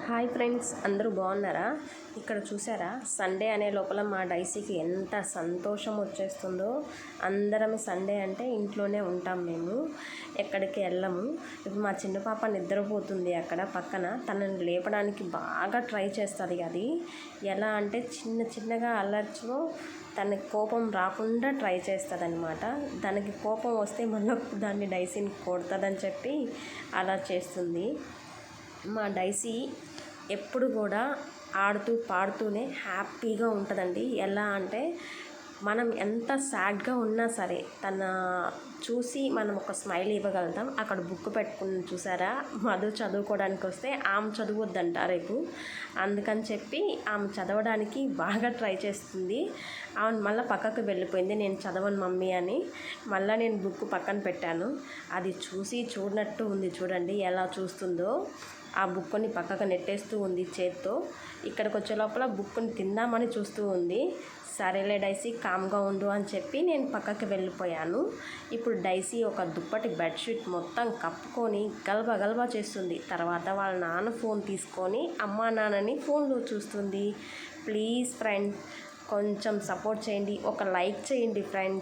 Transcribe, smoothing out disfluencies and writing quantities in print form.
Hi friends, అందరూ బాగున్నారా? ఇక్కడ చూసారా, సండే అనే లోపల మా డైసీకి ఎంత సంతోషం వచ్చేస్తుందో. అందరం సండే అంటే ఇంట్లోనే ఉంటాం, మేము ఎక్కడికి వెళ్ళము. ఇప్పుడు మా చిన్న పాప నిద్రపోతుంది అక్కడ పక్కన, తనని లేపడానికి బాగా ట్రై చేస్తుంది. అది ఎలా అంటే చిన్నగా అలర్చిలో తనకి కోపం రాకుండా ట్రై చేస్తుంది అనమాట. దానికి కోపం వస్తే మళ్ళీ దాన్ని డైసీని కొడుతుందని చెప్పి అలా చేస్తుంది. మా డైసీ ఎప్పుడు కూడా ఆడుతూ పాడుతూనే హ్యాపీగా ఉంటుందండి. ఎలా అంటే మనం ఎంత సాడ్గా ఉన్నా సరే తన చూసి మనం ఒక స్మైల్ ఇవ్వగలుగుతాం. అక్కడ బుక్ పెట్టుకుని చూసారా, మధు చదువుకోవడానికి వస్తే ఆమె చదవద్దంట రేపు, అందుకని చెప్పి ఆమె చదవడానికి బాగా ట్రై చేస్తుంది. ఆమె మళ్ళీ పక్కకు వెళ్ళిపోయింది, నేను చదవను మమ్మీ అని. మళ్ళీ నేను బుక్ పక్కన పెట్టాను. అది చూసి చూడనట్టు ఉంది, చూడండి ఎలా చూస్తుందో. ఆ బుక్ని పక్కకు నెట్టేస్తూ ఉంది చేత్తో. ఇక్కడికి వచ్చే లోపల బుక్ని తిందామని చూస్తూ ఉంది. సరేలే డైసీ, కామ్గా ఉండు అని చెప్పి నేను పక్కకి వెళ్ళిపోయాను. ఇప్పుడు డైసీ ఒక దుప్పటి బెడ్షీట్ మొత్తం కప్పుకొని గలబా చేస్తుంది. తర్వాత వాళ్ళ నాన్న ఫోన్ తీసుకొని అమ్మా నాన్నని ఫోన్లో చూస్తుంది. ప్లీజ్ ఫ్రెండ్స్, కొంచెం సపోర్ట్ చేయండి, ఒక లైక్ చేయండి ఫ్రెండ్స్.